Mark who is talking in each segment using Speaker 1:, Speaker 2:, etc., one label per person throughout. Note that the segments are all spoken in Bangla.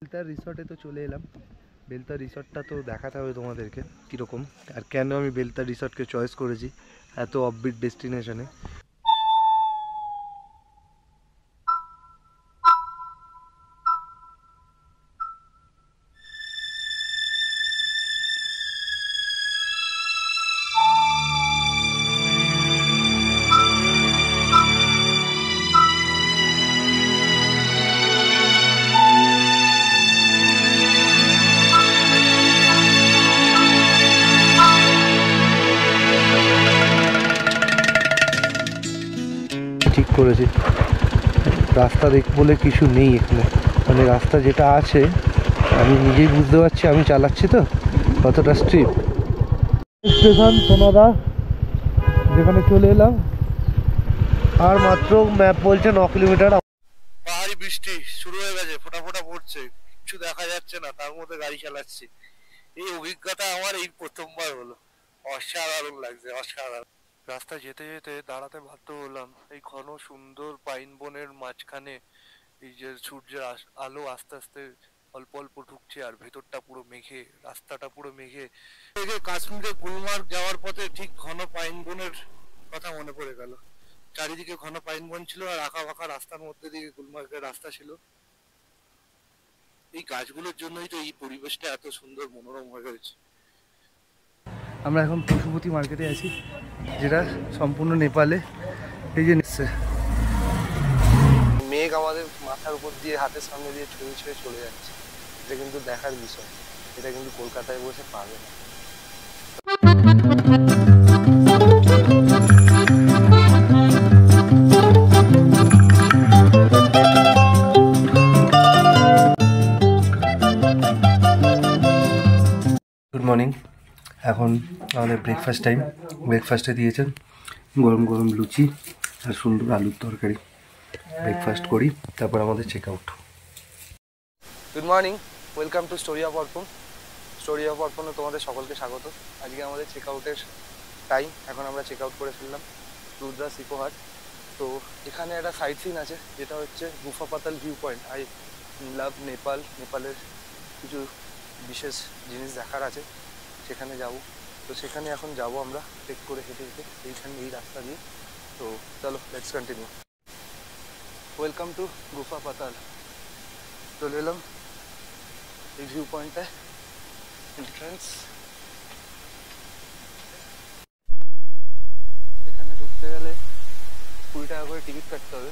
Speaker 1: বেলতা রিসর্টে তো চলে এলাম। বেলতা রিসর্টটা তো দেখাতে হবে তোমাদেরকে কীরকম আর কেন আমি বেলতা রিসর্টকে চয়েস করেছি এত অফবিট ডেস্টিনেশনে। ঠিক করেছি, রাস্তা দেখ বলে কিছু নেই এখানে, মানে রাস্তা যেটা আছে আমি নিজেই বুঝতে পারছি, আমি চালাচ্ছি তো কতটা স্ট্রিপ। স্টেশন সোনাদা যেখানে চলে এলাম, আর মাত্র ম্যাপ বলছে 9 কিলোমিটার। পাহাড়ি বৃষ্টি শুরু হয়ে গেছে, ফোঁটা ফোঁটা পড়ছে, কিছু দেখা যাচ্ছে না, তার মধ্যে গাড়ি চালাচ্ছি। এই অভিজ্ঞতা আমার এই প্রথমবার হলো, অসাধারণ লাগছে, অসাধারণ। রাস্তা যেতে যেতে দাঁড়াতে বাধ্য হলাম এই ঘন সুন্দর পাইন বনের মাঝখানে। এই যে সূর্যের আলো আস্তে আস্তে অল্প অল্প ঢুকছে আর ভেতরটা পুরো মেঘে, রাস্তাটা পুরো মেঘে। কাশ্মীরে গুলমার্গ যাওয়ার পথে ঠিক ঘন পাইন বনের কথা মনে পড়ে গেল। চারিদিকে ঘন পাইন বন ছিল আর আঁকা বাঁকা রাস্তার মধ্যে দিয়ে গুলমার্গের রাস্তা ছিল। এই গাছগুলোর জন্যই তো এই পরিবেশটা এত সুন্দর মনোরম হয়ে রয়েছে। আমরা এখন পশুপতি মার্কেটে আছি, যেটা সম্পূর্ণ নেপালে। এই যে মেঘ আমাদের মাথার উপর দিয়ে হাতের সামনে দিয়ে ছুঁয়ে ছুঁয়ে চলে যাচ্ছে, এটা কিন্তু দেখার বিষয়। এটা কিন্তু কলকাতায় বসে পাবে না। গুড মর্নিং, এখন আমাদের ব্রেকফাস্ট টাইম। ব্রেকফাস্টে দিয়েছেন গরম গরম লুচি আর সুন্দর আলুর তরকারি। ব্রেকফাস্ট করি, তারপর আমাদের check out. Good morning, welcome to story of Arpan. Story of অর্পণে তোমাদের সকলকে স্বাগত। আজকে আমাদের চেক আউটের টাইম, এখন আমরা চেক আউট করে ফেললাম রুদ্রাস ইকো হাট। তো এখানে একটা সাইট সিন আছে, যেটা হচ্ছে গুফা পাতাল view point. I love Nepal, নেপালের কিছু বিশেষ জিনিস দেখার আছে, সেখানে যাব। তো সেখানে এখন যাব আমরা ট্রেক করে হেঁটে হেঁটে এইখানে এই রাস্তা দিয়ে। তো চলো লেটস কন্টিনিউ। ওয়েলকাম টু গুফা পাতাল। চলে এলাম এই ভিউ পয়েন্টটায়, এন্ট্রান্স। এখানে ঢুকতে গেলে 20 টাকা করে টিকিট কাটতে হবে।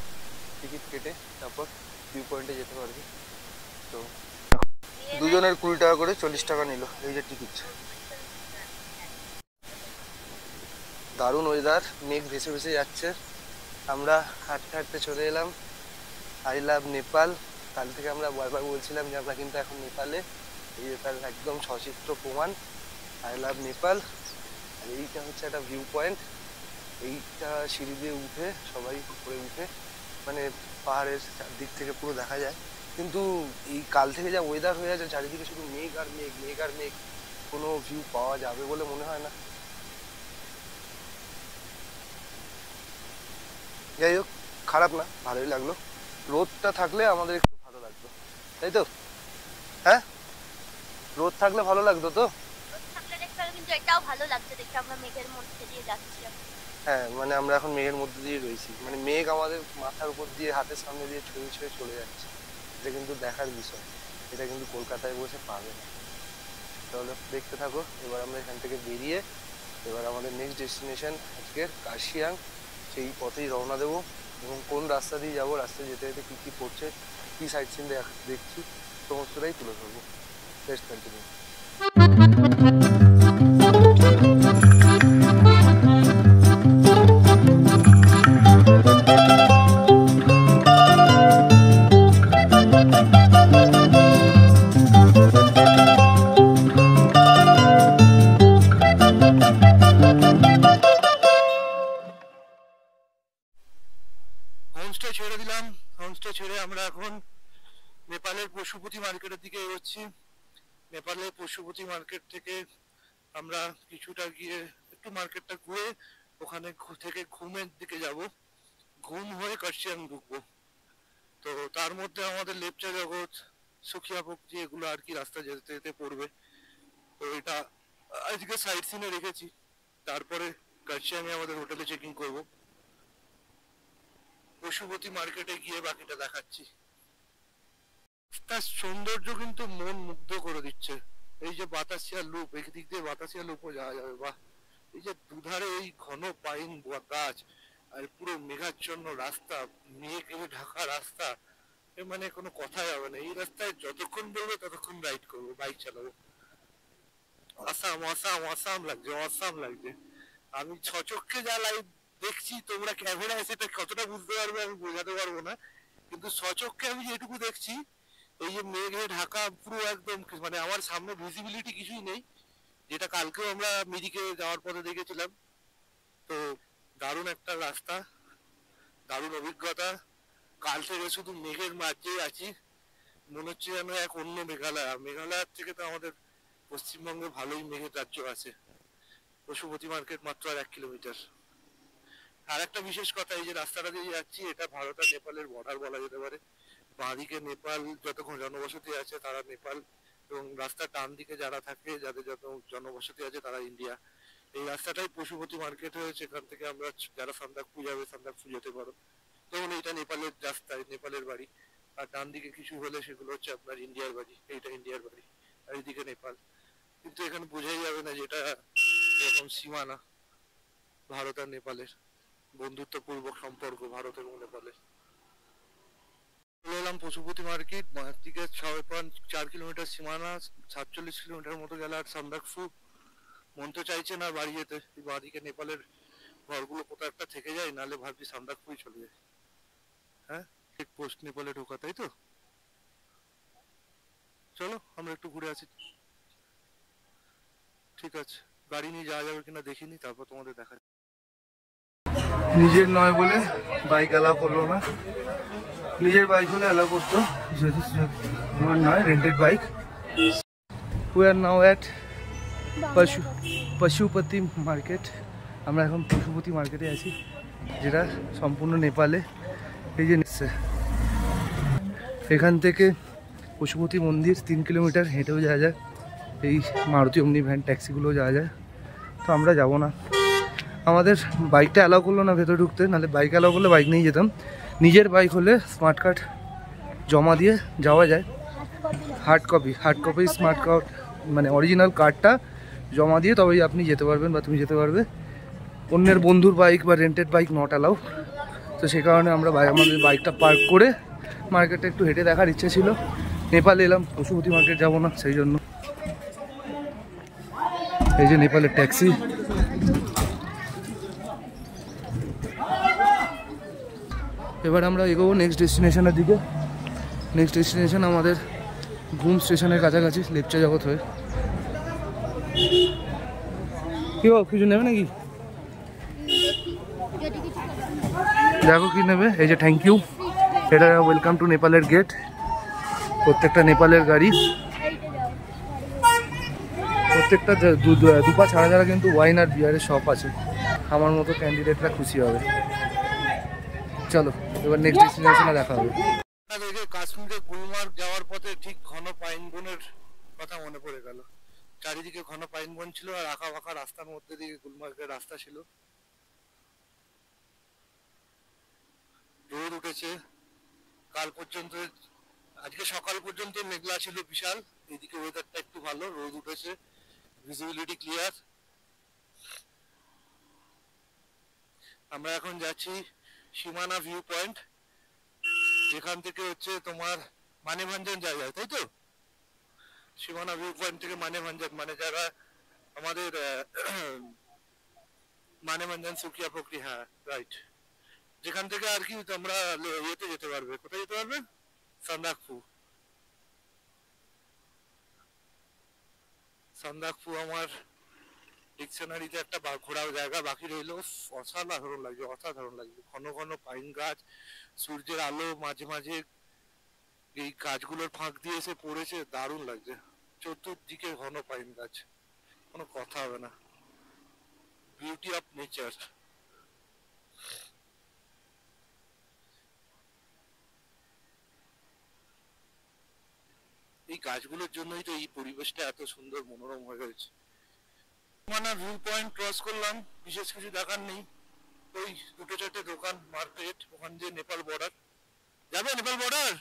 Speaker 1: টিকিট কেটে তারপর ভিউ পয়েন্টে যেতে পারবে। তো দুজনের 20 টাকা করে 40 টাকা নিল এই যে টিকিট। দারুণ ওয়েদার, মেঘ ভেসে ভেসে যাচ্ছে। আমরা হাঁটতে হাঁটতে চলে এলাম আই লাভ নেপাল। কাল থেকে আমরা বারবার বলছিলাম যে আমরা কিন্তু এখন নেপালে। এই যে তার একদম সচিত্র প্রমাণ, আই লাভ নেপাল। আর এইটা হচ্ছে একটা ভিউ পয়েন্ট। এইটা সিঁড়ি দিয়ে উঠে, সবাই উপরে উঠে, মানে পাহাড়ের চারদিক থেকে পুরো দেখা যায়। কিন্তু এই কাল থেকে যা ওয়েদার হয়ে আছে, চারিদিকে শুধু মেঘ আর মেঘ, মেঘ আর মেঘ, কোনো ভিউ পাওয়া যাবে বলে মনে হয় না। যাই হোক, খারাপ না, ভালোই লাগলো। রোদটা থাকলে আমাদের একটু ভালো লাগতো, তাই তো? হ্যাঁ, রোদ থাকলে ভালো লাগতো তো।
Speaker 2: কিন্তু এটাও ভালো লাগছে দেখে আমরা মেঘের মধ্যে দিয়ে যাচ্ছি।
Speaker 1: হ্যাঁ, মানে আমরা এখন মেঘের মধ্যে দিয়ে রয়েছি, মানে মেঘ আমাদের মাথার উপর দিয়ে হাতের সামনে দিয়ে ছুঁয়ে ছুঁয়ে চলে যাচ্ছে। এটা কিন্তু দেখার বিষয়, এটা কিন্তু কলকাতায় বসে পাবে না। তাহলে দেখতে থাকো। এবার আমরা এখান থেকে বেরিয়ে এবার আমাদের নেক্সট ডেস্টিনেশন আজকের কার্শিয়াং, সেই পথেই রওনা দেবো। এবং কোন রাস্তা দিয়ে যাবো, রাস্তায় যেতে যেতে কী কী পড়ছে, কী সাইট সিন দেখছি, সমস্তটাই তুলে ধরবো। Let's continue. হোমস্টে ছেড়ে দিলাম। হোমস্টে ছেড়ে আমরা এখন নেপালের পশুপতি মার্কেটের দিকে এগোচ্ছি। নেপালের পশুপতি মার্কেট থেকে আমরা কিছুটা গিয়ে একটু মার্কেটটা ঘুরে ওখানে থেকে ঘুমের দিকে যাব। ঘুম হয়ে কার্শিয়াং ঢুকবো। তো তার মধ্যে আমাদের লেপচা জগৎ, সুখিয়া পোখরি এগুলো আর কি রাস্তা যেতে যেতে পড়বে। তো এটা আজকে সাইট সিনে রেখেছি, তারপরে কার্শিয়াংয়ে আমাদের হোটেলে চেকিং করব। পশুপতি মার্কেটে গিয়ে বাকিটা দেখাচ্ছি। তার সৌন্দর্য কিন্তু মন মুগ্ধ করে দিচ্ছে। এই যে বাতাসিয়া লুপ, একদিক দিয়ে বাতাসিয়া লুপও যাওয়া যাবে, বাহ। এই যে দুধারে এই ঘন পাইন গাছ আর পুরো মেঘাচ্ছন্ন রাস্তা, মেঘে ঢাকা রাস্তা, মানে কোনো কথাই হবে না। এই রাস্তায় যতক্ষণ বেরোবে ততক্ষণ রাইড করবো, বাইক চালাবো। অসাম অসাম অসাম লাগছে, অসাম লাগছে। আমি ছচক্ষে যা লাইভ দেখছি, তোমরা ক্যামেরায় সেটা কতটা বুঝতে পারবে আমি বোঝাতে পারবো না, কিন্তু সচক্ষে আমি যেটুকু দেখছি, এই যে মেঘে ঢাকা পুরো একদম, মানে আমার সামনে ভিজিবিলিটি কিছুই নেই, যেটা কালকেও আমরা মিরিকে যাওয়ার পথে দেখেছিলাম। তো দারুণ একটা রাস্তা, দারুণ অভিজ্ঞতা। কাল থেকে শুধু মেঘের মাঝেই আছি, মনে হচ্ছে যেন এক অন্য মেঘালয়। মেঘালয়ের থেকে তো আমাদের পশ্চিমবঙ্গে ভালোই মেঘের রাজ্য আছে। পশুপতি মার্কেট মাত্র আর 1 কিলোমিটার। আর একটা বিশেষ কথা, এই যে রাস্তাটা দিয়ে যাচ্ছি, এটা ভারত আর নেপালের বর্ডার বলা যেতে পারে। বাঁদিকে নেপাল যত জনবসতি আছে তারা নেপাল, এবং রাস্তার ডান দিকে যারা থাকে, যাদের যত জনবসতি আছে তারা ইন্ডিয়া। এই রাস্তাটাই পশুপতি মার্কেট হয়েছে, এখান থেকে আমরা যারা সান্দাকফু যাবে সান্দাকফু যেতে পারো। যেমন এইটা নেপালের রাস্তায়, নেপালের বাড়ি, আর ডান দিকে কিছু হলে সেগুলো হচ্ছে আপনার ইন্ডিয়ার বাড়ি, এইটা ইন্ডিয়ার বাড়ি, আর এইদিকে নেপাল। কিন্তু এখানে বোঝাই যাবে না যেটা এরকম সীমানা ভারত আর নেপালের, বন্ধুত্বপূর্ব সম্পর্ক ভারত এবং নেপালের। চলে এলাম পশুপতি মার্কেট, থেকে 6.4 কিলোমিটার সীমানা, 47 কিলোমিটার মতো গেলে আর সান্দাকফু। মন তো চাইছে না বাড়ি যেতে, বাঁদিকে নেপালের ঘরগুলো কোথাও একটা থেকে যায়, নাহলে ভাবছি সান্দাকফুই চলে যায়। হ্যাঁ, ঠিক পোস্ট নেপালে ঢোকা, তাই তো? চলো আমরা একটু ঘুরে আসি। ঠিক আছে, গাড়ি নিয়ে যাওয়া যাবে কিনা দেখিনি, তারপর তোমাদের দেখা। নিজের নয় বলে বাইক অ্যালাউ করলো না, নিজের বাইক হলে অ্যালাউ করতো, আমার নয়, rented bike. We are now at Pashupati market. আমরা এখন পশুপতি মার্কেটে আছি, যেটা সম্পূর্ণ নেপালে। এই যে এখান থেকে পশুপতি মন্দির 3 কিলোমিটার, হেঁটেও যাওয়া যায়, এই মারুতি অমনি ভ্যান ট্যাক্সিগুলোও যাওয়া যায়। তো আমরা যাব না, আমাদের বাইকটা অ্যালাউ করলো না ভেতরে ঢুকতে, নাহলে বাইক অ্যালাউ করলে বাইক নিয়ে যেতাম। নিজের বাইক হলে স্মার্ট কার্ড জমা দিয়ে যাওয়া যায়। হার্ড কপি স্মার্ট কার্ড, মানে অরিজিনাল কার্ডটা জমা দিয়ে তবেই আপনি যেতে পারবেন বা তুমি যেতে পারবে। অন্যের বন্ধুর বাইক বা রেন্টেড বাইক নট অ্যালাউ। তো সেই কারণে আমরা আমাদের বাইকটা পার্ক করে মার্কেটে একটু হেঁটে দেখার ইচ্ছে ছিল। নেপাল এলাম, পশুপতি মার্কেট যাব না, সেই জন্য। এই যে নেপালের ট্যাক্সি। এবার আমরা এগোবো নেক্সট ডেস্টিনেশনের দিকে। নেক্সট ডেস্টিনেশন আমাদের ঘুম স্টেশনের কাছাকাছি, লেপচা জগৎ হয়ে। কি কিছু নেবে নাকি? দেখো কি নেবে। এই যে থ্যাংক ইউ, এটা ওয়েলকাম টু নেপালের গেট। প্রত্যেকটা নেপালের গাড়ি, প্রত্যেকটা দুপা ছাড়া ছাড়া কিন্তু ওয়াইন আর বিয়ারের শপ আছে। আমার মতো ক্যান্ডিডেটরা খুশি হবে। চলো এবার নেক্সট ডেস্টিনেশনে দেখা হবে। কাশ্মীরে গুলমার্গ যাওয়ার পথে ঠিক ঘন পাইন বনের কথা মনে পড়ে গেল। চারিদিকে ঘন পাইন বন ছিল, আর আঁকা বাঁকা রাস্তার মধ্যে দিয়ে গুলমার্গের রাস্তা ছিল। রোদ উঠেছে কাল পর্যন্ত, আজকে সকাল পর্যন্ত মেঘলা ছিল বিশাল। এদিকে ওয়েদারটা একটু ভালো, রোদ উঠেছে, ভিজিবিলিটি ক্লিয়ার। আমরা এখন যাচ্ছি সীমানা ভিউ পয়েন্ট, যেখান থেকে হচ্ছে তোমার মানেভঞ্জন জায়গায়, তাই তো? সীমানা ভিউ পয়েন্ট থেকে মানেভঞ্জন, মানে যারা আমাদের মানেভঞ্জন সুকিয়া পোখরি, হ্যাঁ রাইট। যেখান থেকে আর কি তোমরা ইয়েতে যেতে পারবে, কোথায় যেতে পারবে? সান্দাকফু। সান্দাকফু আমার ডিকশনারিতে একটা ঘোরার জায়গা বাকি রইলো। অসাধারণ লাগছে, অসাধারণ লাগছে। ঘন ঘন পাইন গাছ, সূর্যের আলো মাঝে মাঝে এই গাছগুলোর ফাঁক দিয়ে এসে পড়েছে, দারুণ লাগছে। চতুর্দিকে ঘন পাইন গাছ, কোনো কথা হবে না। Beauty of nature. এই গাছগুলোর জন্যই তো এই পরিবেশটা এত সুন্দর মনোরম হয়ে রয়েছে। মানে ভিউ পয়েন্ট ক্রস করলাম, বিশেষ কিছু দেখার নেই, ওই দুটো চারটে দোকান, মার্কেট, ওখান দিয়ে নেপাল বর্ডার। যাবে নেপাল বর্ডার?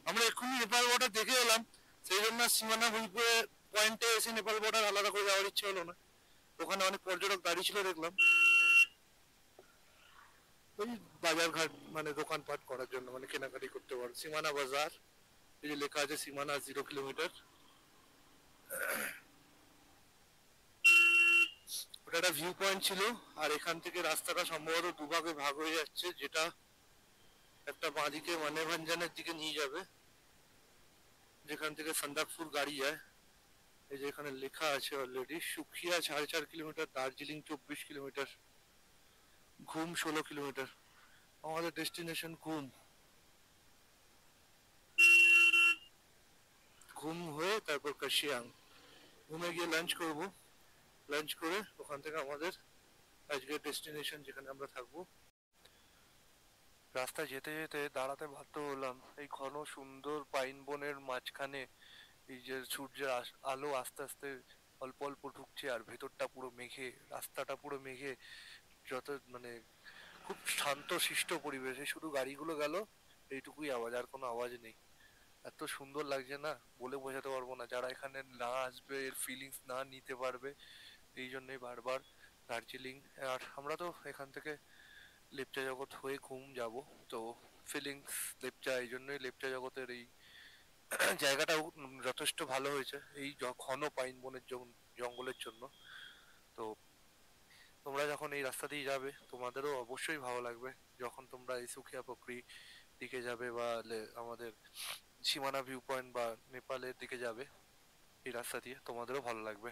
Speaker 1: আমরা এক্ষুনি নেপাল বর্ডার দেখে এলাম, সেই জন্য সীমানা ভিউ পয়েন্টে এসে নেপাল বর্ডার আলাদা করে যাওয়ার ইচ্ছে হলো না। ওখানে অনেক পর্যটক দাঁড়িয়ে ছিল দেখলাম, ওই বাজার ঘাট মানে দোকানপাট করার জন্য, মানে কেনাকাটি করতে পারো। সীমানা বাজার, এই যে লেখা আছে সীমানা 0 কিলোমিটার, ওটা একটা ভিউ পয়েন্ট ছিল। আর এখান থেকে রাস্তাটা সম্ভবত দুভাগে ভাগ হয়ে যাচ্ছে, যেটা একটা বাঁদিকে মানেভঞ্জনের দিকে নিয়ে যাবে, যেখান থেকে সন্দাকপুর গাড়ি যায়। এই যে এখানে লেখা আছে already, Sukhia 4.5 kilometre, Darjeeling 24 kilometre, ঘুম 16 কিলোমিটার। আমাদের ডেস্টিনেশন ঘুম। ঘুম হয়ে তারপর কাশিয়াং। ঘুমে গিয়ে লাঞ্চ করব, লাঞ্চ করে ওখান থেকে আমাদের আজকের ডেস্টিনেশন যেখানে আমরা থাকবো। রাস্তা যেতে যেতে দাঁড়াতে বাধ্য হলাম এই ঘন সুন্দর পাইন বনের মাঝখানে। এই যে সূর্যের আলো আস্তে আস্তে অল্প অল্প ঢুকছে, আর ভেতরটা পুরো মেঘে, রাস্তাটা পুরো মেঘে, যত মানে খুব শান্ত শিষ্ট পরিবেশে শুধু গাড়িগুলো গেল, এইটুকুই আওয়াজ, আর কোনো আওয়াজ নেই। এত সুন্দর লাগছে না, বলে বোঝাতে পারবো না। যারা এখানে না আসবে, এর ফিলিংস না নিতে পারবে, এই জন্যই বারবার দার্জিলিং। আর আমরা তো এখান থেকে লেপচা জগৎ হয়ে ঘুম যাব, তো ফিলিংস লেপচা, এই জন্যই লেপচা জগতের এই জায়গাটাও যথেষ্ট ভালো হয়েছে এই ঘন পাইন বনের জঙ্গলের জন্য। তো তোমরা যখন এই রাস্তা দিয়ে যাবে তোমাদেরও অবশ্যই ভালো লাগবে। যখন তোমরা এই সুখিয়া পকরি দিকে যাবে বা আমাদের সীমানা ভিউ পয়েন্ট বা নেপালের দিকে যাবে, এই রাস্তা দিয়ে তোমাদেরও ভালো লাগবে।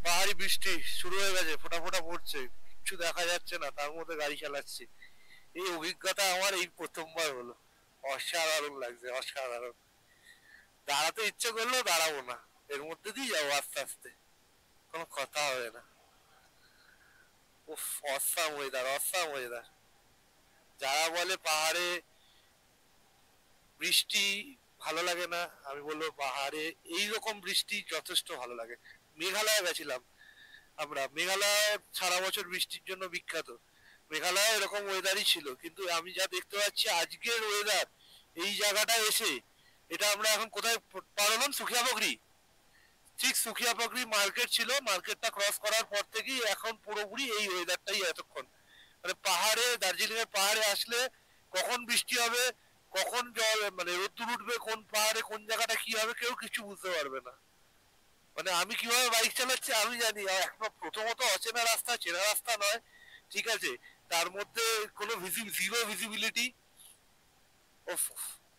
Speaker 1: পাহাড়ি বৃষ্টি শুরু হয়ে গেছে, ফোঁটা ফোঁটা পড়ছে, কিচ্ছু দেখা যাচ্ছে না, তার মধ্যে গাড়ি চালাচ্ছি। এই অভিজ্ঞতা আমার এই প্রথমবার হলো, অসাধারণ লাগছে, অসাধারণ। দাঁড়াতে ইচ্ছে করলেও দাঁড়াবো না, এর মধ্যে দিয়ে যাবো আস্তে আস্তে, কোনো কথা হবে না। উফ, অসাম ওয়েদার, অসাম ওয়েদার। যারা বলে পাহাড়ে বৃষ্টি ভালো লাগে না, আমি বলবো পাহাড়ে এইরকম বৃষ্টি যথেষ্ট ভালো লাগে। মেঘালয়ে গেছিলাম আমরা, মেঘালয় সারা বছর বৃষ্টির জন্য বিখ্যাত। মেঘালয় এরকম ওয়েদারই ছিল, কিন্তু আমি যা দেখতে পাচ্ছি আজকের ওয়েদার এই জায়গাটা এসে, এটা আমরা এখন কোথায় পার হলাম? সুখিয়া পকরি। ঠিক সুখিয়া পকরি মার্কেট ছিল, মার্কেটটা ক্রস করার পর থেকেই এখন পুরোপুরি এই ওয়েদারটাই এতক্ষণ। মানে পাহাড়ে, দার্জিলিং এর পাহাড়ে আসলে কখন বৃষ্টি হবে, কখন জল মানে রোদ্দুর উঠবে, কোন পাহাড়ে কোন জায়গাটা কি হবে কেউ কিছু বুঝতে পারবে না। মানে আমি কিভাবে বাইক চালাচ্ছি আমি জানি, আর একবার প্রথমত অচেনা রাস্তা, চেনা রাস্তা নয়, ঠিক আছে, তার মধ্যে কোনো zero visibility, of,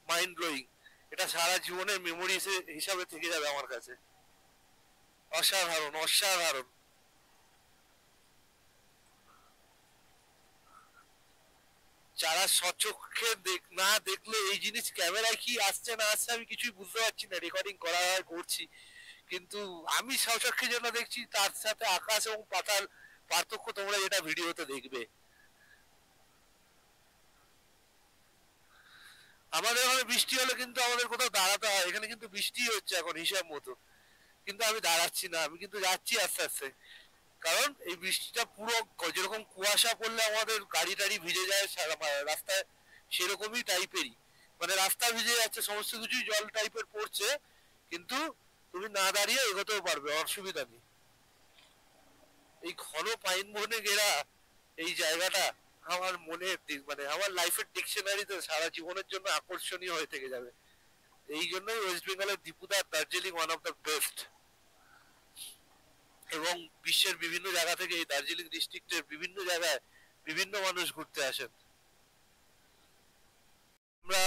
Speaker 1: mind blowing. এটা সারা জীবনের মেমোরি হিসাবে থেকে যাবে আমার কাছে। অসাধারণ, অসাধারণ। যারা সচক্ষে না দেখলে এই জিনিস ক্যামেরায় কি আসছে না আসছে আমি কিছুই বুঝতে পারছি না, রেকর্ডিং করা হয় করছি, কিন্তু আমি সচক্ষে যেটা দেখছি তার সাথে আকাশ এবং পাতাল পার্থক্য তোমরা যেটা ভিডিওতে দেখবে। আমাদের ওখানে বৃষ্টি হলে কিন্তু আমাদের কোথাও দাঁড়াতে হয়, এখানে কিন্তু বৃষ্টি হচ্ছে এখন হিসাব মতো, কিন্তু আমি দাঁড়াচ্ছি না, আমি কিন্তু যাচ্ছি আস্তে আস্তে। কারণ এই বৃষ্টিটা পুরো যেরকম কুয়াশা পড়লে আমাদের গাড়ি টাড়ি ভিজে যায় রাস্তায়, সেরকমই টাইপেরই, মানে রাস্তা ভিজে যাচ্ছে, সমস্ত কিছুই জল টাইপের পড়ছে, কিন্তু তুমি না দাঁড়িয়ে এগোতেও পারবে, অসুবিধা নেই। এই ঘন পাইন বনে ঘেরা এই জায়গাটা আমার মনে মানে আমার লাইফের ডিকশনারিতে সারা জীবনের জন্য আকর্ষণীয় হয়ে থেকে যাবে। এই জন্যই ওয়েস্ট বেঙ্গলের দীপুদার Darjeeling one of the best. এবং বিশ্বের বিভিন্ন জায়গা থেকে এই দার্জিলিং ডিস্ট্রিক্টের বিভিন্ন জায়গায় বিভিন্ন মানুষ ঘুরতে আসেন। আমরা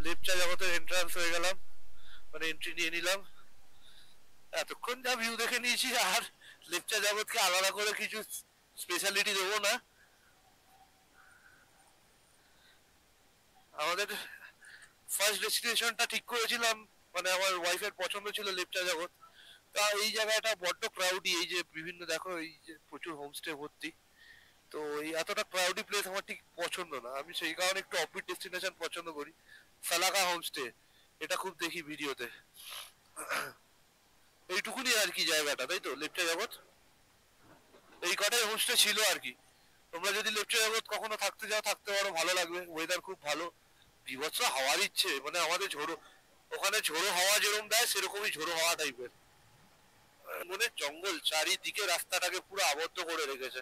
Speaker 1: লেপচা জগতের এন্ট্রান্স হয়ে গেলাম, মানে এন্ট্রি নিয়ে নিলাম। এতক্ষণ যা ভিউ দেখে নিয়েছি, আর লেপচা জগৎকে আলাদা করে কিছু স্পেশালিটি দেবো না। আমাদের ফার্স্ট ডেস্টিনেশনটা ঠিক করেছিলাম, মানে আমার ওয়াইফের পছন্দ ছিল লেপচা জগৎ। তা এই জায়গাটা বড্ড ক্রাউডি, এই যে বিভিন্ন দেখো এই যে প্রচুর হোমস্টে ভর্তি, তো এই এতটা ক্রাউডি প্লেস আমার ঠিক পছন্দ না। আমি সেই কারণে একটু অফবিট ডেস্টিনেশন পছন্দ করি। সালাকা হোমস্টে, এটা খুব দেখি ভিডিওতে। এইটুকুনি আর কি জায়গাটা, তাই তো লেপচা জগৎ এই কটাই হোমস্টে ছিল আর কি। তোমরা যদি লেপচা জগৎ কখনো থাকতে যাও থাকতে পারো, ভালো লাগবে, ওয়েদার খুব ভালো, বিভৎস হাওয়া দিচ্ছে, মানে আমাদের ঝোড়ো, ওখানে ঝোড়ো হাওয়া যেরকম দেয় সেরকমই ঝোড়ো হাওয়া টাইপের। মনে জঙ্গল চারিদিকে, রাস্তাটাকে পুরো আবদ্ধ করে রেখেছে,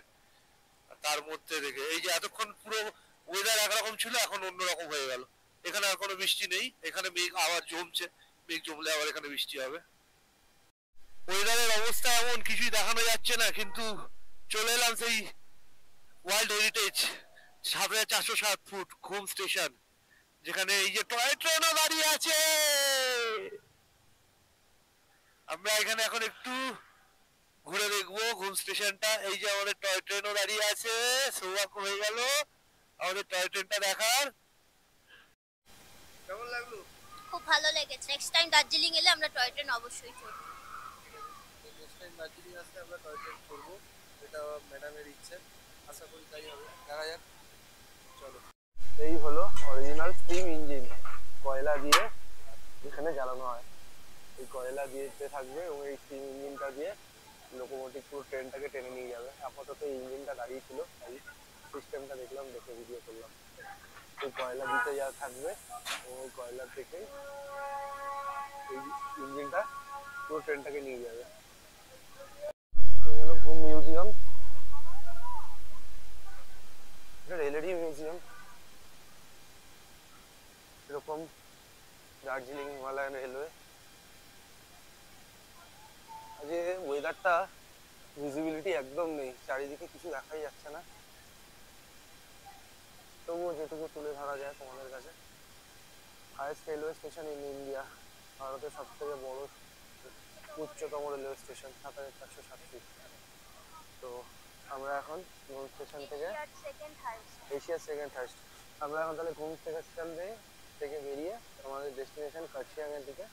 Speaker 1: তার মধ্যে রেখে এই যে এতক্ষণ পুরো ওয়েদার একরকম ছিল, এখন অন্যরকম হয়ে গেল। এখানে আর কোনো বৃষ্টি নেই, এখানে মেঘ আবার জমছে, মেঘ জমলে আবার এখানে বৃষ্টি হবে। ওয়েদারের অবস্থা এমন, কিছুই দেখানো যাচ্ছে না, কিন্তু চলে এলাম সেই ওয়ার্ল্ড হেরিটেজ ৭,৪০৭ ফুট ঘুম স্টেশন, যেখানে এই যে টয় ট্রেনও দাঁড়িয়ে আছে। আমরা এখানে এখন একটু ঘুরে দেখবো ঘুম স্টেশনটা। এই যে আমাদের টয় ট্রেনও দাঁড়িয়ে আছে, সৌভাগ্য হয়ে গেল আমাদের টয় ট্রেনটা দেখার। কেমন লাগলো?
Speaker 2: খুব ভালো লেগেছে। নেক্সট টাইম দার্জিলিং এলে আমরা টয় ট্রেন অবশ্যই চড়ব।
Speaker 1: নেক্সট টাইম দার্জিলিং আসলে আমরা টয় ট্রেন করবো, এটা ম্যাডামের ইচ্ছে, আশা করি তাই হবে, দেখা যাক। চলো, এই হলো অরিজিনাল স্টিম ইঞ্জিন, কয়লা দিয়ে এখানে জ্বালানো হয়। এই কয়লা দিয়েতে থাকবে এবং এই স্টিম ইঞ্জিনটা দিয়ে লোকোমোটিভ পুরো ট্রেনটাকে টেনে নিয়ে যাবে। আপাতত এই ইঞ্জিনটা দাঁড়িয়ে ছিল, তাই সিস্টেমটা দেখলাম, দেখে ভিডিও করলাম। এই কয়লা দিতে যা থাকবে এবং ওই কয়লা থেকে এই ইঞ্জিনটা পুরো ট্রেনটাকে নিয়ে যাবে। এই হলো ঘুম মিউজিয়াম, এটা রেলেরই মিউজিয়াম। এরকম দার্জিলিং হিমালয়ান রেলওয়ে। আজকে ওয়েদারটা ভিজিবিলিটি একদম নেই, চারিদিকে কিছু দেখাই যাচ্ছে না, তবুও যেটুকু তুলে ধরা যায় তোমাদের কাছে। Highest railway station in India, ভারতের সব থেকে বড় উচ্চতম রেলওয়ে স্টেশন, ৭,৪০৭ ফিট। তো আমরা এখন ঘুম স্টেশন থেকে, এশিয়ার সেকেন্ড হাইয়েস্ট, আমরা এখন তাহলে ঘুম স্টেশন থেকে বেরিয়ে আমাদের ডেস্টিনেশন কার্শিয়াংয়ের দিকে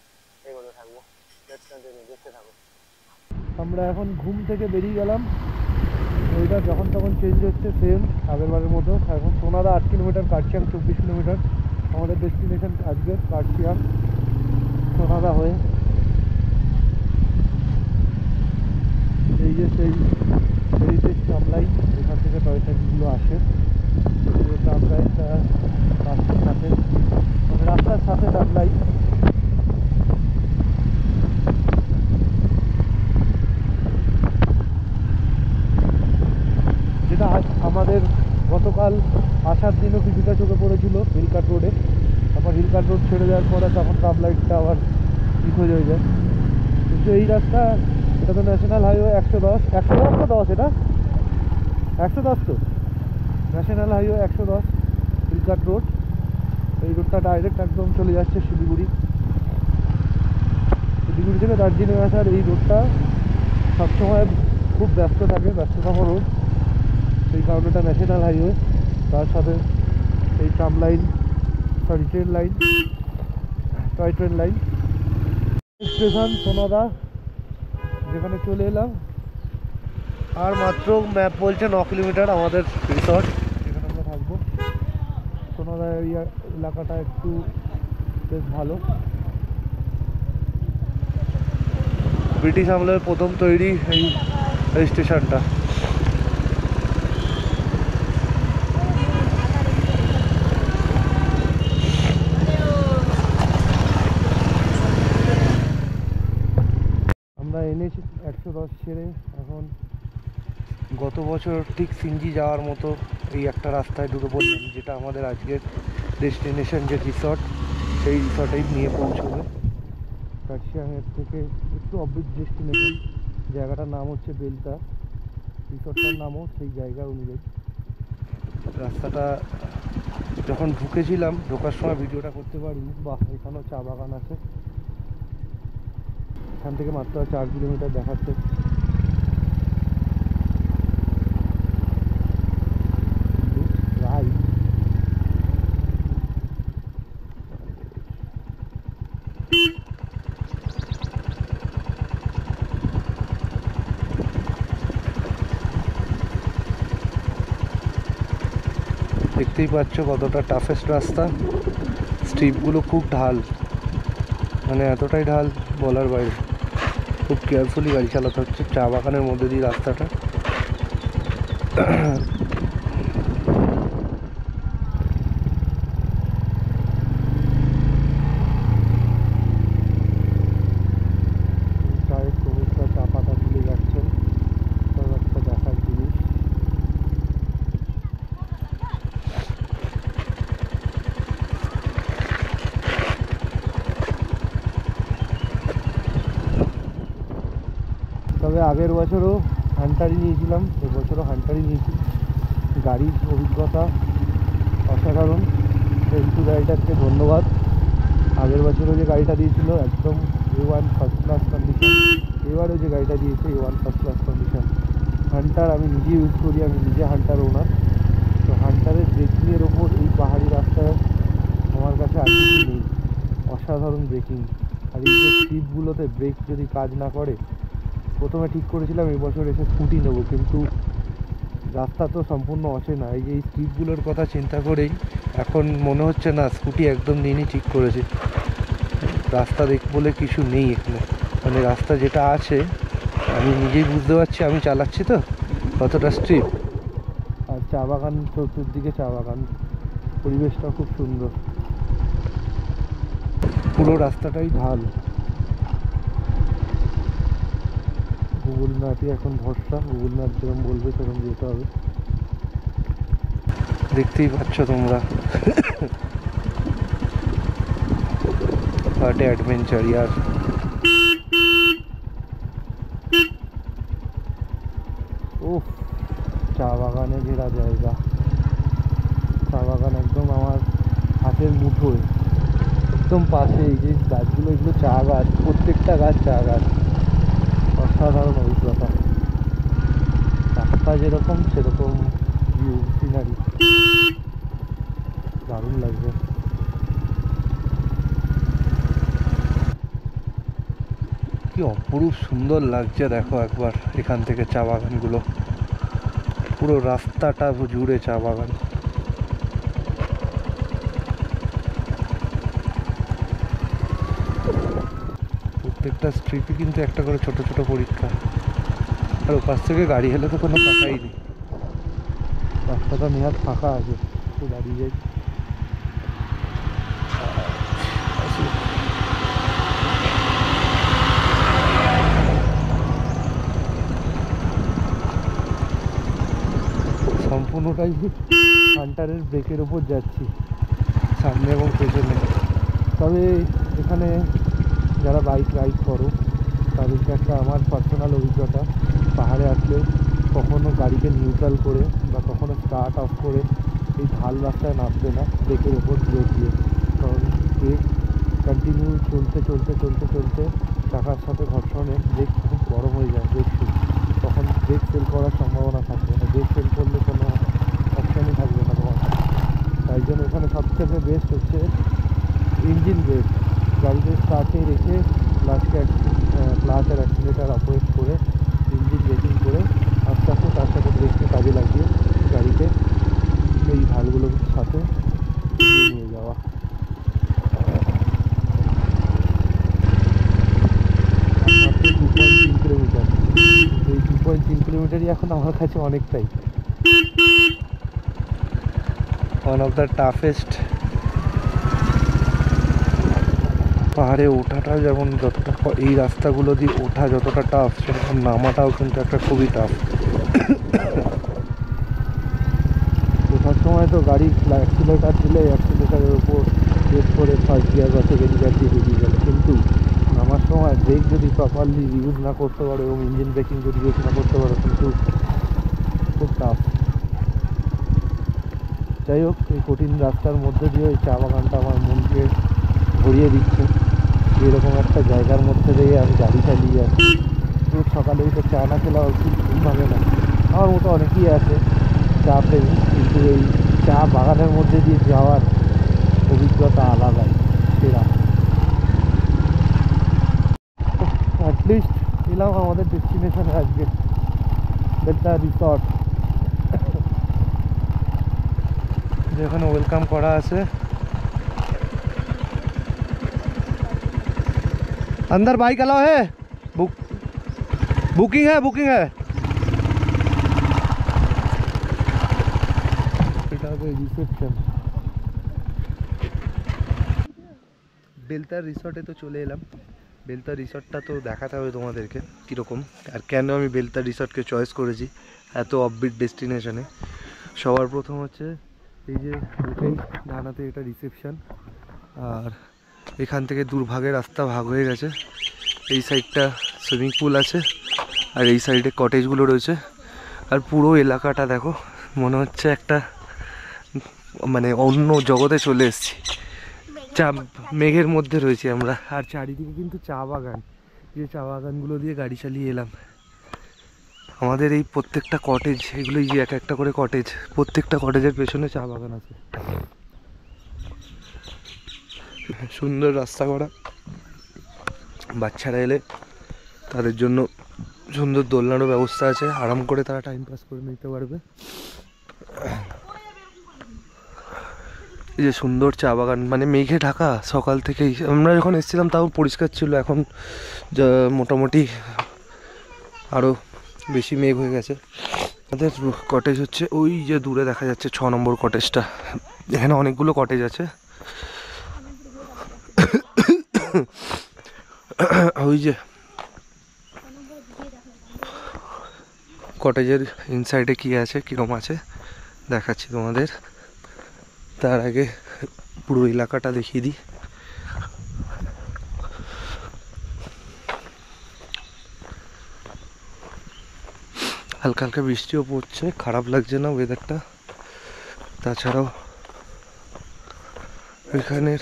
Speaker 1: এগোতে থাকবো। লেটস কন্টিনিউ, দেখতে থাকো। আমরা এখন ঘুম থেকে বেরিয়ে গেলাম, ওয়েদার যখন তখন চেঞ্জ হচ্ছে, সেম আগেরবারের মতো। এখন সোনাদা ৮ কিলোমিটার, কার্শিয়াং ২৪ কিলোমিটার। আমাদের ডেস্টিনেশন আজকে কার্শিয়াং সোনাদা হয়ে। এই যে সেই হেরিটেজ ট্রামলাইন, এখান থেকে টয় ট্রেনগুলো আসে। ট্রামলাইনটা রাস্তার সাথে, মানে রাস্তার সাথে ট্রামলাইন। যেটা আমাদের গতকাল আসার দিনও কিছুটা চোখে পড়েছিল হিলকাট রোডে, তারপর হিলকাট রোড ছেড়ে দেওয়ার পরে তখন ট্রামলাইনটা আবার ঠিক হয়ে যায়। কিন্তু এই রাস্তা, এটা তো ন্যাশনাল হাইওয়ে ১১০ তো ১০, এটা ১১০ তো ন্যাশনাল হাইওয়ে ১১০ হিলকাট রোড। এই রোডটা ডাইরেক্ট একদম চলে যাচ্ছে শিলিগুড়ি। শিলিগুড়ি থেকে দার্জিলিং আসার এই রোডটা সবসময় খুব ব্যস্ত থাকে, ব্যস্ততম রোড, সেই কারণে এটা ন্যাশনাল হাইওয়ে। তার সাথে এই tram line, sorry train line, toy train line. Station Sonada, যেখানে চলে এলাম। আর মাত্র ম্যাপ বলছে ৯ কিলোমিটার আমাদের রিসর্ট, যেখানে আমরা থাকবো। সোনাদা এরিয়া এলাকাটা একটু বেশ ভালো, ব্রিটিশ আমলের প্রথম তৈরি এই স্টেশনটা। আমরা এনেছি ১১০ ছেড়ে এখন গত বছর ঠিক সিঞ্জি যাওয়ার মতো এই একটা রাস্তায় ঢুকে পড়লাম, যেটা আমাদের আজকের ডেস্টিনেশন যে রিসর্ট, সেই রিসর্টেই নিয়ে পৌঁছবে। কার্শিয়াংয়ের থেকে একটু অফবিট ডেস্টিনেশন, জায়গাটার নাম হচ্ছে বেলতা, রিসর্টটার নামও সেই জায়গা অনুযায়ী। রাস্তাটা যখন ঢুকেছিলাম, ঢোকার সময় ভিডিওটা করতে পারিনি। বাহ, এখানেও চা বাগান আছে। এখান থেকে মাত্র 4 কিলোমিটার দেখাচ্ছে। দেখতেই পাচ্ছ কতটা টাফেস্ট রাস্তা। স্ট্রিপগুলো খুব ঢাল, মানে এতটাই ঢাল বলার বাইরে। খুব কেয়ারফুলি গাড়ি চালাতে হচ্ছে চা বাগানের মধ্যে দিয়ে রাস্তাটা। চায়ের শ্রমিকরা চা পাতা তুলে যাচ্ছেন, একটা দেখার জিনিস। তবে আগের বছরও হান্টারই নিয়েছিলাম, এবছরও হান্টারই নিয়েছি। গাড়ির অভিজ্ঞতা অসাধারণ। এন্টু গাড়িটাকে ধন্যবাদ। আগের বছরও যে গাড়িটা দিয়েছিল একদম A1 ফার্স্ট ক্লাস কন্ডিশন, এবারও যে গাড়িটা দিয়েছে A1 first class condition. Hunter আমি নিজে ইউজ করি, আমি নিজে হান্টার ওনার। তো হান্টারের ব্রেকিংয়ের ওপর এই পাহাড়ি রাস্তায় আমার কাছে আর কিছু নেই। অসাধারণ ব্রেকিং। আর এই যে স্ট্রিপগুলোতে ব্রেক যদি কাজ না করে, প্রথমে ঠিক করেছিলাম এবছর এসে স্কুটি নেবো, কিন্তু রাস্তা তো সম্পূর্ণ অচেনা। এই যে এই স্ট্রিপগুলোর কথা চিন্তা করেই এখন মনে হচ্ছে না স্কুটি একদম নিয়ে ঠিক করেছি। রাস্তা দেখ বলে কিছু নেই এখানে, মানে রাস্তা যেটা আছে আমি নিজেই বুঝতে পারছি, আমি চালাচ্ছি তো কতটা স্ট্রিপ। আর চা বাগান, চতুর্দিকে চা বাগান, পরিবেশটা খুব সুন্দর। পুরো রাস্তাটাই ঢাল। গুগল ম্যাপই এখন ভরসা, গুগল ম্যাপ যেরকম বলবে সেরকম যেতে হবে। দেখতেই পাচ্ছ তোমরা হোয়াট অ্যাডভেঞ্চার ইয়ার। উফ, চা বাগানে ঘেরা জায়গা। চা বাগান একদম আমার হাতের মুঠোয়, একদম পাশে। এই যে গাছগুলো, এগুলো চা গাছ, প্রত্যেকটা গাছ চা গাছ। অসাধারণ অভিজ্ঞতা। রাস্তা যেরকম সেরকম ভিউ, সিনারি দারুণ লাগবে। কি অপরূপ সুন্দর লাগছে দেখো একবার এখান থেকে চা বাগানগুলো। পুরো রাস্তাটা জুড়ে চা বাগান। প্রত্যেকটা স্ট্রিপই কিন্তু একটা করে ছোট ছোট পরীক্ষা। আর ওপাশ থেকে গাড়ি এলে তো কোনো কথাই নেই। রাস্তাটা নেহাত ফাঁকা আছে, তো দাঁড়িয়ে যাই। সম্পূর্ণটাই হান্টারের ব্রেকের ওপর যাচ্ছি, সামনে এবং পেছনে। তবে এখানে যারা বাইক রাইড করো তাদেরকে একটা আমার পার্সোনাল অভিজ্ঞতা, পাহাড়ে আসলে কখনো গাড়িকে নিউট্রাল করে বা কখনো স্টার্ট অফ করে এই ঢাল রাস্তায় নামবে না ব্রেকের ওপর জোর দিয়ে। কারণ ব্রেক কন্টিনিউ চলতে চলতে চলতে চলতে চাকার সাথে ঘর্ষণে ব্রেক খুব গরম হয়ে যায়, ব্রেক শুট, তখন ব্রেক ফেল করার সম্ভাবনা থাকবে না। ব্রেক ফেল করলে কোনো অপশানই থাকবে না তোমার। তাই জন্য এখানে সবথেকে বেস্ট হচ্ছে ইঞ্জিন ব্রেক। গাড়িতে স্টার্টে রেখে ক্লাচ আর অ্যাক্সিলেটার অপারেট করে ইঞ্জিন ব্রেকিং করে আস্তে আস্তে তার সাথে ব্রেককে কাজে লাগিয়ে গাড়িতে এই ঢালগুলোর সাথে নিয়ে যাওয়া। মাত্র 2.3 কিলোমিটার। এই 2.3 কিলোমিটারই এখন আমার কাছে অনেকটাই। One of the toughest. পাহাড়ে ওঠাটা যেমন যতটা, এই রাস্তাগুলো দিয়ে ওঠা যতটা টাফ, সেরকম নামাটাও কিন্তু একটা খুবই টাফ। ওঠার সময় তো গাড়ি অ্যাক্সিলেটার দিলে অ্যাক্সিলেটারের ওপর বেস করে ফার্স্ট গিয়ার বা সেকেন্ড গিয়ার দিয়ে বেরিয়ে গেল, কিন্তু নামার সময় ব্রেক যদি প্রপারলি ইউজ না করতে পারো এবং ইঞ্জিন ব্রেকিং যদি ইউজ না করতে পারো, কিন্তু খুব টাফ। যাই হোক, এই কঠিন রাস্তার মধ্যে দিয়ে ওই চা বাগানটা আমার মনকে ভরিয়ে দিচ্ছে। এরকম একটা জায়গার মধ্যে দিয়ে আমি গাড়ি চালিয়ে যাচ্ছি। রোজ সকালে উঠে চা না খেলে ঘুম ভাঙে না। আমার মতো অনেকেই আছে চা প্রেমী, কিন্তু এই চা বাগানের মধ্যে দিয়ে যাওয়ার অভিজ্ঞতা আলাদাই, সেরা। অ্যাটলিস্ট এলাম আমাদের ডেস্টিনেশনে আজকে, বেলতা রিসর্ট, যেখানে ওয়েলকাম করা আছে। अंदर बाइक अलाउ है? बुकिंग है, बुकिंग है। এটা হবে রিসেপশন। বেলতার রিসর্টে তো চলে এলাম। বেলতা রিসর্টটা তো দেখাতে হবে তোমাদেরকে কীরকম, আর কেন আমি বেলতা রিসর্টকে চয়েস করেছি এত অফবিট ডেস্টিনেশনে। সবার প্রথম হচ্ছে এই যে উঠেই ডানাতে এটা রিসেপশন, আর এখান থেকে দুর্ভাগের রাস্তা ভাগ হয়ে গেছে। এই সাইডটা সুইমিং পুল আছে, আর এই সাইডে কটেজগুলো রয়েছে। আর পুরো এলাকাটা দেখো, মনে হচ্ছে একটা মানে অন্য জগতে চলে এসেছি। চা মেঘের মধ্যে রয়েছি আমরা, আর চারিদিকে কিন্তু চা বাগান। যে চা বাগানগুলো দিয়ে গাড়ি চালিয়ে এলাম। আমাদের এই প্রত্যেকটা কটেজ, এগুলো এই যে এক একটা করে কটেজ, প্রত্যেকটা কটেজের পেছনে চা বাগান আছে। সুন্দর রাস্তা করা, বাচ্চারা এলে তাদের জন্য সুন্দর দোলনারও ব্যবস্থা আছে, আরাম করে তারা টাইম পাস করে নিতে পারবে। এই যে সুন্দর চা বাগান, মানে মেঘে ঢাকা। সকাল থেকেই আমরা যখন এসেছিলাম তাও পরিষ্কার ছিল, এখন মোটামুটি আরও বেশি মেঘ হয়ে গেছে। আমাদের কটেজ হচ্ছে ওই যে দূরে দেখা যাচ্ছে 6 নম্বর কটেজটা। এখানে অনেকগুলো কটেজ আছে। ওই যে কটেজের ইনসাইডে কী আছে, কীরকম আছে দেখাচ্ছি তোমাদের। তার আগে পুরো এলাকাটা দেখিয়ে দিই। হালকা হালকা বৃষ্টিও পড়ছে, খারাপ লাগছে না ওয়েদারটা। তাছাড়াও এখানের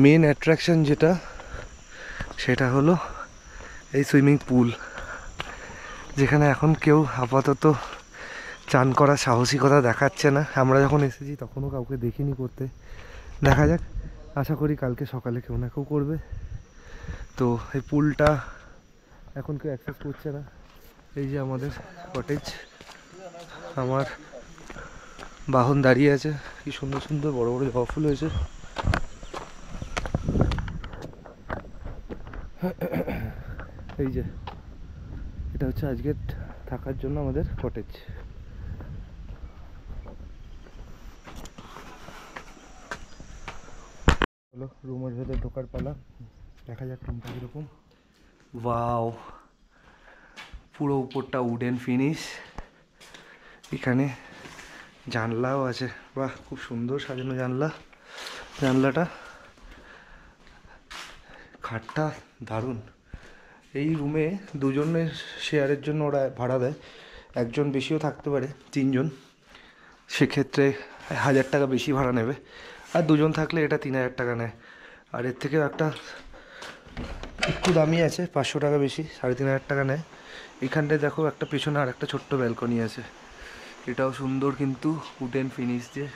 Speaker 1: মেন অ্যাট্রাকশন যেটা, সেটা হলো এই সুইমিং পুল, যেখানে এখন কেউ আপাতত চান করার সাহসিকতা দেখাচ্ছে না। আমরা যখন এসেছি তখনও কাউকে দেখিনি করতে। দেখা যাক, আশা করি কালকে সকালে কেউ না কেউ করবে। তো এই পুলটা এখন কেউ অ্যাক্সেস করছে না। এই যে আমাদের কটেজ, আমার বাহন দাঁড়িয়ে আছে, কি সুন্দর সুন্দর বড় বড় জবা ফুল হয়েছে। এই যে এটা হচ্ছে আজকে থাকার জন্য আমাদের কটেজ। হলো রুমের ভেতর ঢোকার পালা, দেখা যাক রুমটা কীরকম। ওয়াও, পুরো উপরটা উডেন ফিনিশ। এখানে জানলাও আছে, বাহ খুব সুন্দর সাজানো জানলাটা। খাটটা দারুণ। এই রুমে দুজনের শেয়ারের জন্য ওরা ভাড়া দেয়, একজন বেশিও থাকতে পারে, 3 জন, সেক্ষেত্রে 1000 টাকা বেশি ভাড়া নেবে। আর দুজন থাকলে এটা 3000 টাকা নেয়। আর এর থেকেও একটা একটু দামি আছে, 500 টাকা বেশি, 3500 টাকা নেয়। এখানটায় দেখো একটা পেছনে আর একটা ছোট্ট ব্যালকনি আছে, এটাও সুন্দর কিন্তু উডেন ফিনিশ দিয়ে।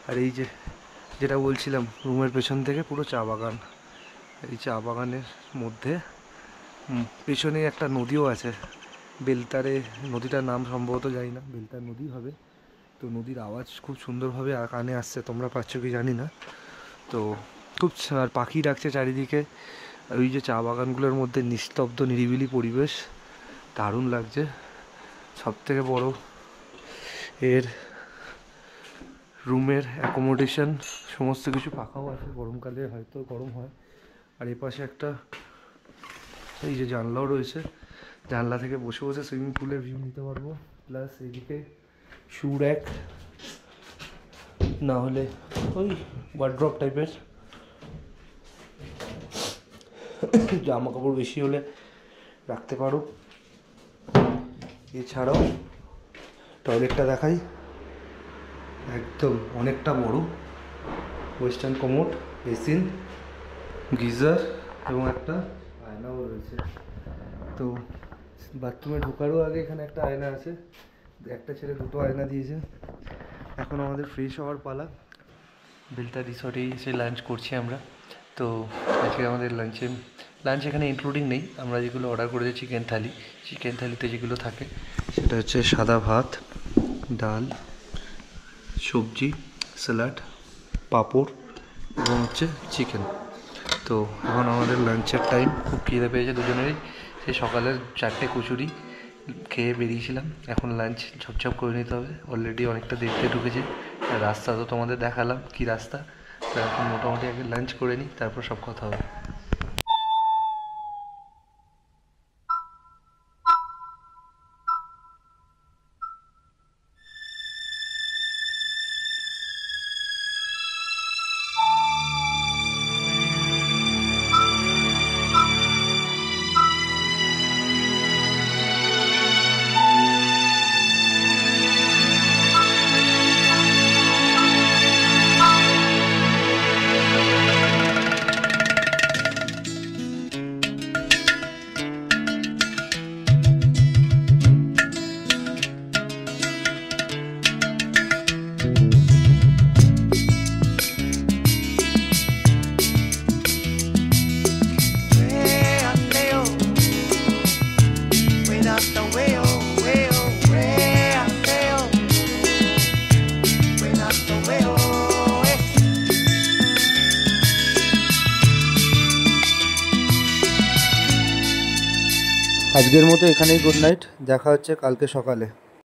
Speaker 1: আর এই যে যেটা বলছিলাম, রুমের পেছন থেকে পুরো চা বাগান। এই চা বাগানের মধ্যে পেছনে একটা নদীও আছে, বেলতারে নদীটার নাম সম্ভবত জানি না, বেলতার নদী হবে। তো নদীর আওয়াজ খুব সুন্দরভাবে কানে আসছে, তোমরা পাচ্ছ কি জানি না। তো খুব আর পাখি ডাকছে চারিদিকে। ওই যে চা বাগানগুলোর মধ্যে নিস্তব্ধ নিরিবিলি পরিবেশ, দারুণ লাগছে। সবথেকে বড়, এর রুমের অ্যাকোমোডেশন সমস্ত কিছু পাখাও আছে, গরমকালে হয়তো গরম হয়। আর এপাশে একটা এই যে জানলাও রয়েছে, জানলা থেকে বসে বসে সুইমিং পুলের ভিউ নিতে পারবো। প্লাস এইদিকে শু র্যাক, না হলে ওই ওয়ার্ড্রপ টাইপের, জামা কাপড় বেশি হলে রাখতে পারো। এছাড়াও টয়লেটটা দেখাই, একদম অনেকটা বড়, ওয়েস্টার্ন কমোড। বেসিন, গিজার এবং একটা আয়নাও রয়েছে। তো বাথরুমে ঢোকারও আগে এখানে একটা আয়না আছে, একটা ছেড়ে দুটো আয়না দিয়েছে। এখন আমাদের ফ্রেশ হওয়ার পালা। বেলটা রিসর্টেই এসে লাঞ্চ করছি আমরা। তো আজকে আমাদের লাঞ্চ এখানে ইনক্লুডিং নেই, আমরা যেগুলো অর্ডার করেছি চিকেন থালিতে যেগুলো থাকে সেটা হচ্ছে সাদা ভাত, ডাল, সবজি, স্যালাড, পাঁপড় এবং হচ্ছে চিকেন। তো এখন আমাদের লাঞ্চের টাইম, খুব খিদে পেয়েছে দুজনেরই। সেই সকালের 4টে কচুরি খেয়ে বেরিয়েছিলাম, এখন লাঞ্চ ঝপঝপ করে নিতে হবে। অলরেডি অনেকটা দেরিতে ঢুকেছে, আর রাস্তা তো তোমাদের দেখালাম কি রাস্তা। তো এখন মোটামুটি আগে লাঞ্চ করে নিই, তারপর সব কথা হবে। আজকের মতো এখানেই গুড নাইট, দেখা হচ্ছে কালকে সকালে।